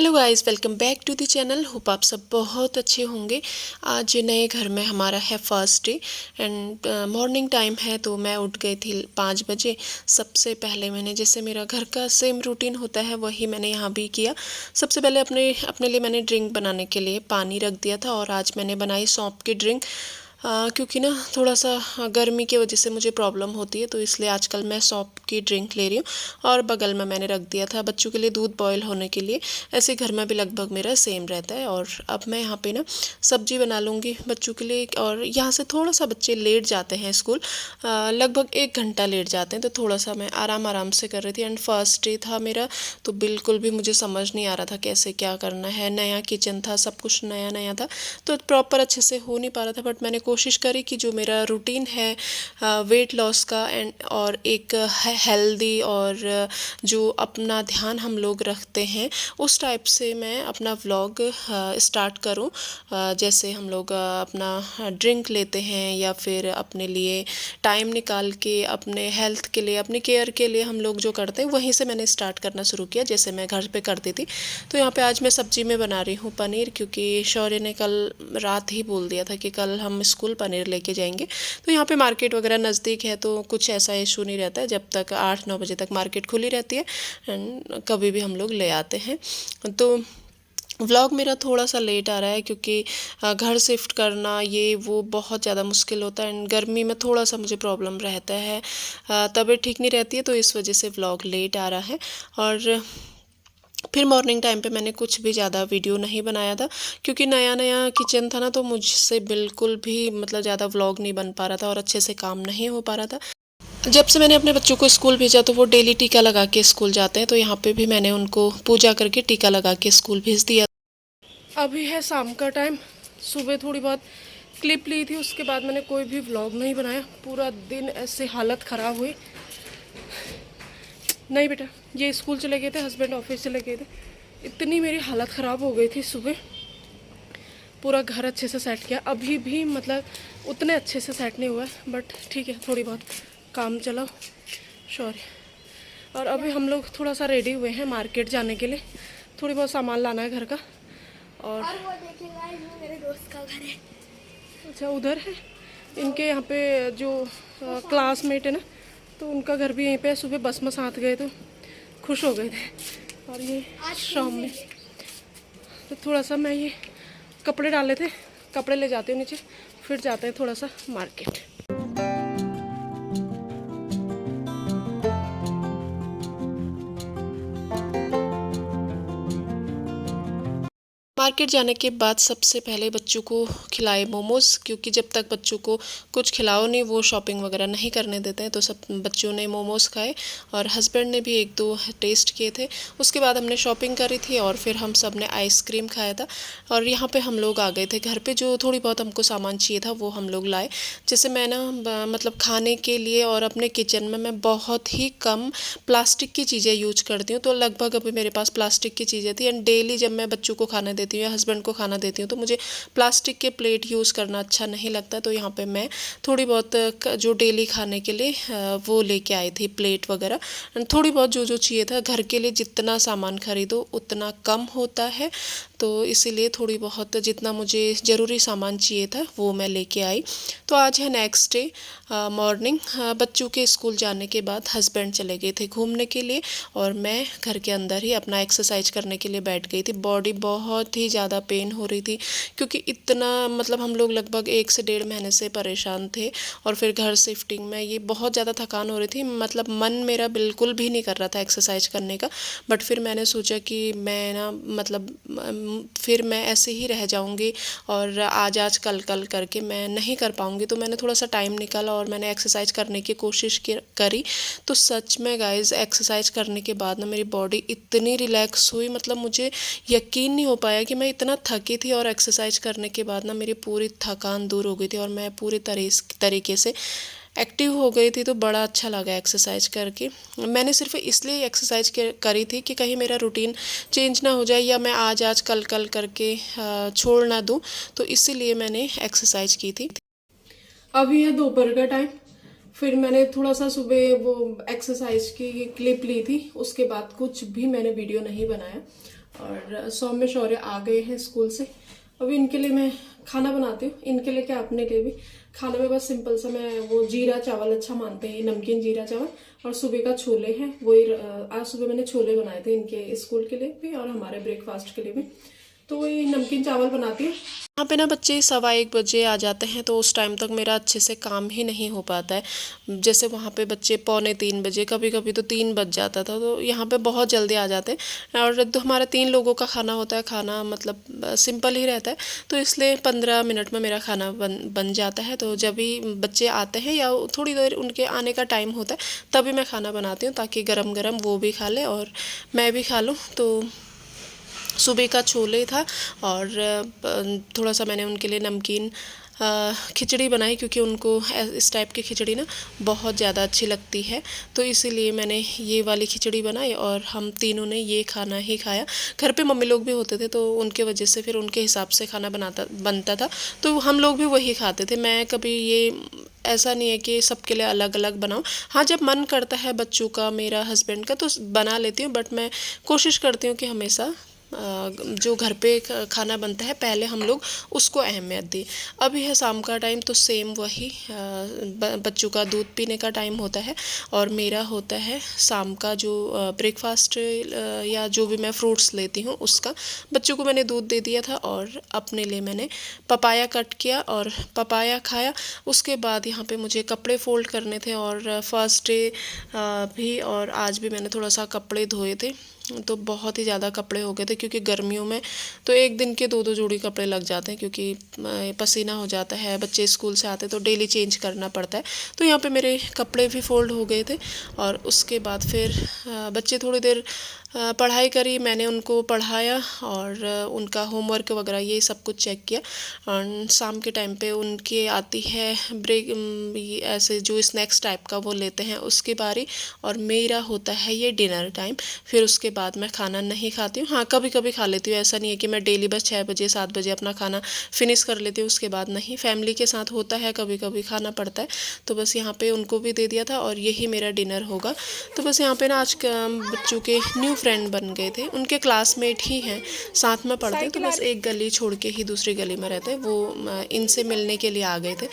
Hello guys, welcome back to the channel. Hope आप सब बहुत अच्छे होंगे। आज नए घर में हमारा है first day and morning time है, तो मैं उठ गई थी 5 बजे। सबसे पहले मैंने, जैसे मेरा घर का सेम रूटीन होता है वही मैंने यहाँ भी किया। सबसे पहले अपने अपने लिए मैंने ड्रिंक बनाने के लिए पानी रख दिया था और आज मैंने बनाई सौंफ की ड्रिंक। क्योंकि ना थोड़ा सा गर्मी की वजह से मुझे प्रॉब्लम होती है, तो इसलिए आजकल मैं सौंफ की ड्रिंक ले रही हूँ। और बगल में मैंने रख दिया था बच्चों के लिए दूध बॉयल होने के लिए। ऐसे घर में भी लगभग मेरा सेम रहता है। और अब मैं यहाँ पे ना सब्जी बना लूँगी बच्चों के लिए। और यहाँ से थोड़ा सा बच्चे लेट जाते हैं स्कूल, लगभग 1 घंटा लेट जाते हैं, तो थोड़ा सा मैं आराम से कर रही थी। एंड फर्स्ट डे था मेरा, तो बिल्कुल भी मुझे समझ नहीं आ रहा था कैसे क्या करना है। नया किचन था, सब कुछ नया नया था, तो प्रॉपर अच्छे से हो नहीं पा रहा था। बट मैंने कोशिश करी कि जो मेरा रूटीन है वेट लॉस का एंड और एक हेल्दी और जो अपना ध्यान हम लोग रखते हैं उस टाइप से मैं अपना व्लॉग स्टार्ट करूं। जैसे हम लोग अपना ड्रिंक लेते हैं या फिर अपने लिए टाइम निकाल के अपने हेल्थ के लिए, अपनी केयर के लिए हम लोग जो करते हैं वहीं से मैंने स्टार्ट करना शुरू किया, जैसे मैं घर पे करती थी। तो यहाँ पे आज मैं सब्जी में बना रही हूँ पनीर, क्योंकि शौर्य ने कल रात ही बोल दिया था कि कल हम स्कूल पनीर लेके जाएंगे। तो यहाँ पे मार्केट वगैरह नज़दीक है, तो कुछ ऐसा इशू नहीं रहता है। जब तक 8-9 बजे तक मार्केट खुली रहती है एंड कभी भी हम लोग ले आते हैं। तो व्लॉग मेरा थोड़ा सा लेट आ रहा है, क्योंकि घर शिफ्ट करना ये वो बहुत ज़्यादा मुश्किल होता है एंड गर्मी में थोड़ा सा मुझे प्रॉब्लम रहता है, तबीयत ठीक नहीं रहती है, तो इस वजह से व्लॉग लेट आ रहा है। और फिर मॉर्निंग टाइम पे मैंने कुछ भी ज़्यादा वीडियो नहीं बनाया था, क्योंकि नया नया किचन था ना, तो मुझसे बिल्कुल भी मतलब ज़्यादा व्लॉग नहीं बन पा रहा था और अच्छे से काम नहीं हो पा रहा था। जब से मैंने अपने बच्चों को स्कूल भेजा तो वो डेली टीका लगा के स्कूल जाते हैं, तो यहाँ पे भी मैंने उनको पूजा करके टीका लगा के स्कूल भेज दिया। अभी है शाम का टाइम। सुबह थोड़ी बहुत क्लिप ली थी, उसके बाद मैंने कोई भी व्लॉग नहीं बनाया। पूरा दिन ऐसे हालत ख़राब हुई। नहीं बेटा, ये स्कूल चले गए थे, हस्बैंड ऑफिस चले गए थे, इतनी मेरी हालत ख़राब हो गई थी सुबह। पूरा घर अच्छे से सेट किया, अभी भी मतलब उतने अच्छे से सेट नहीं हुआ है, बट ठीक है, थोड़ी बहुत काम चला। सॉरी। और अभी हम लोग थोड़ा सा रेडी हुए हैं मार्केट जाने के लिए, थोड़ी बहुत सामान लाना है घर का। और वो देखेगा, वो मेरे दोस्त का घर है। अच्छा, उधर है इनके यहाँ पे जो क्लासमेट है ना, तो उनका घर भी यहीं पे है। सुबह बस में साथ गए तो खुश हो गए थे। और ये शाम में तो थोड़ा सा मैं ये कपड़े डाले थे, कपड़े ले जाते हूँ नीचे, फिर जाते हैं थोड़ा सा मार्केट। मार्केट जाने के बाद सबसे पहले बच्चों को खिलाए मोमोज़, क्योंकि जब तक बच्चों को कुछ खिलाओ नहीं वो शॉपिंग वगैरह नहीं करने देते हैं। तो सब बच्चों ने मोमोज़ खाए और हस्बैंड ने भी 1-2 टेस्ट किए थे। उसके बाद हमने शॉपिंग करी थी और फिर हम सब ने आइसक्रीम खाया था। और यहाँ पे हम लोग आ गए थे घर पे। जो थोड़ी बहुत हमको सामान चाहिए था वो हम लोग लाए। जैसे मैं ना मतलब खाने के लिए और अपने किचन में मैं बहुत ही कम प्लास्टिक की चीज़ें यूज करती हूँ, तो लगभग अभी मेरे पास प्लास्टिक की चीज़ें थी। एंड डेली जब मैं बच्चों को खाना देती हूँ या हस्बैंड को खाना देती हूँ तो मुझे प्लास्टिक के प्लेट यूज़ करना अच्छा नहीं लगता। तो यहाँ पे मैं थोड़ी बहुत जो डेली खाने के लिए वो लेके आई थी, प्लेट वगैरह। थोड़ी बहुत जो जो चाहिए था घर के लिए, जितना सामान खरीदो उतना कम होता है, तो इसीलिए थोड़ी बहुत जितना मुझे ज़रूरी सामान चाहिए था वो मैं लेके आई। तो आज है नेक्स्ट डे मॉर्निंग। बच्चों के स्कूल जाने के बाद हस्बैंड चले गए थे घूमने के लिए और मैं घर के अंदर ही अपना एक्सरसाइज करने के लिए बैठ गई थी। बॉडी बहुत ही ज़्यादा पेन हो रही थी, क्योंकि इतना मतलब हम लोग लगभग 1 से 1.5 महीने से परेशान थे। और फिर घर शिफ्टिंग में ये बहुत ज़्यादा थकान हो रही थी, मतलब मन मेरा बिल्कुल भी नहीं कर रहा था एक्सरसाइज करने का। बट फिर मैंने सोचा कि मैं ना मतलब फिर मैं ऐसे ही रह जाऊंगी और आज आज कल कल करके मैं नहीं कर पाऊंगी। तो मैंने थोड़ा सा टाइम निकाला और मैंने एक्सरसाइज करने की कोशिश करी। तो सच में गाइज एक्सरसाइज करने के बाद ना मेरी बॉडी इतनी रिलैक्स हुई, मतलब मुझे यकीन नहीं हो पाया कि मैं इतना थकी थी। और एक्सरसाइज करने के बाद ना मेरी पूरी थकान दूर हो गई थी और मैं पूरी तरीके से एक्टिव हो गई थी। तो बड़ा अच्छा लगा एक्सरसाइज करके। मैंने सिर्फ इसलिए एक्सरसाइज करी थी कि कहीं मेरा रूटीन चेंज ना हो जाए या मैं आज आज कल कल करके छोड़ ना दूँ, तो इसीलिए मैंने एक्सरसाइज की थी। अभी है दोपहर का टाइम। फिर मैंने थोड़ा सा सुबह वो एक्सरसाइज की क्लिप ली थी, उसके बाद कुछ भी मैंने वीडियो नहीं बनाया। और सौम्य शौर्य आ गए हैं स्कूल से। अभी इनके लिए मैं खाना बनाती हूँ, इनके लिए क्या अपने लिए भी। खाने में बस सिंपल सा मैं वो जीरा चावल अच्छा मानते हैं, नमकीन जीरा चावल, और सुबह का छोले हैं वही। आज सुबह मैंने छोले बनाए थे इनके स्कूल के लिए भी और हमारे ब्रेकफास्ट के लिए भी, तो वही नमकीन चावल बनाती हूँ। यहाँ पे ना बच्चे 1:15 आ जाते हैं, तो उस टाइम तक मेरा अच्छे से काम ही नहीं हो पाता है। जैसे वहाँ पे बच्चे 2:45, कभी कभी तो 3 बज जाता था, तो यहाँ पे बहुत जल्दी आ जाते हैं। और तो हमारा 3 लोगों का खाना होता है, खाना मतलब सिंपल ही रहता है, तो इसलिए 15 मिनट में मेरा खाना बन जाता है। तो जब भी बच्चे आते हैं या थोड़ी देर उनके आने का टाइम होता है तभी मैं खाना बनाती हूँ, ताकि गरम गरम वो भी खा ले और मैं भी खा लूँ। तो सुबह का छोले था और थोड़ा सा मैंने उनके लिए नमकीन खिचड़ी बनाई, क्योंकि उनको इस टाइप की खिचड़ी ना बहुत ज़्यादा अच्छी लगती है, तो इसीलिए मैंने ये वाली खिचड़ी बनाई और हम तीनों ने ये खाना ही खाया। घर पे मम्मी लोग भी होते थे, तो उनके वजह से फिर उनके हिसाब से खाना बनता था, तो हम लोग भी वही खाते थे। मैं कभी ये ऐसा नहीं है कि सबके लिए अलग अलग बनाऊं। हाँ, जब मन करता है बच्चों का, मेरा हस्बैंड का, तो बना लेती हूँ, बट मैं कोशिश करती हूँ कि हमेशा जो घर पे खाना बनता है पहले हम लोग उसको अहमियत दें। अभी है शाम का टाइम, तो सेम वही बच्चों का दूध पीने का टाइम होता है और मेरा होता है शाम का जो ब्रेकफास्ट या जो भी मैं फ्रूट्स लेती हूँ उसका। बच्चों को मैंने दूध दे दिया था और अपने लिए मैंने पपाया कट किया और पपाया खाया। उसके बाद यहाँ पे मुझे कपड़े फोल्ड करने थे और फर्स्ट डे भी और आज भी मैंने थोड़ा सा कपड़े धोए थे, तो बहुत ही ज़्यादा कपड़े हो गए थे, क्योंकि गर्मियों में तो एक दिन के 2-2 जोड़ी कपड़े लग जाते हैं, क्योंकि पसीना हो जाता है, बच्चे स्कूल से आते तो डेली चेंज करना पड़ता है। तो यहाँ पे मेरे कपड़े भी फोल्ड हो गए थे और उसके बाद फिर बच्चे थोड़ी देर पढ़ाई करी, मैंने उनको पढ़ाया और उनका होमवर्क वगैरह ये सब कुछ चेक किया। और शाम के टाइम पे उनके आती है ब्रेक, ऐसे जो स्नैक्स टाइप का वो लेते हैं उसकी बारी, और मेरा होता है ये डिनर टाइम। फिर उसके बाद मैं खाना नहीं खाती हूँ। हाँ, कभी कभी खा लेती हूँ, ऐसा नहीं है कि मैं डेली बस 6 बजे 7 बजे अपना खाना फिनिश कर लेती हूँ, उसके बाद नहीं। फैमिली के साथ होता है, कभी कभी खाना पड़ता है, तो बस यहाँ पे उनको भी दे दिया था और यही मेरा डिनर होगा। तो बस यहाँ पे ना आज बच्चों के न्यू फ्रेंड बन गए थे, उनके क्लासमेट ही हैं, साथ में पढ़ते हैं, तो बस एक गली छोड़ के ही दूसरी गली में रहते हैं, वो इनसे मिलने के लिए आ गए थे।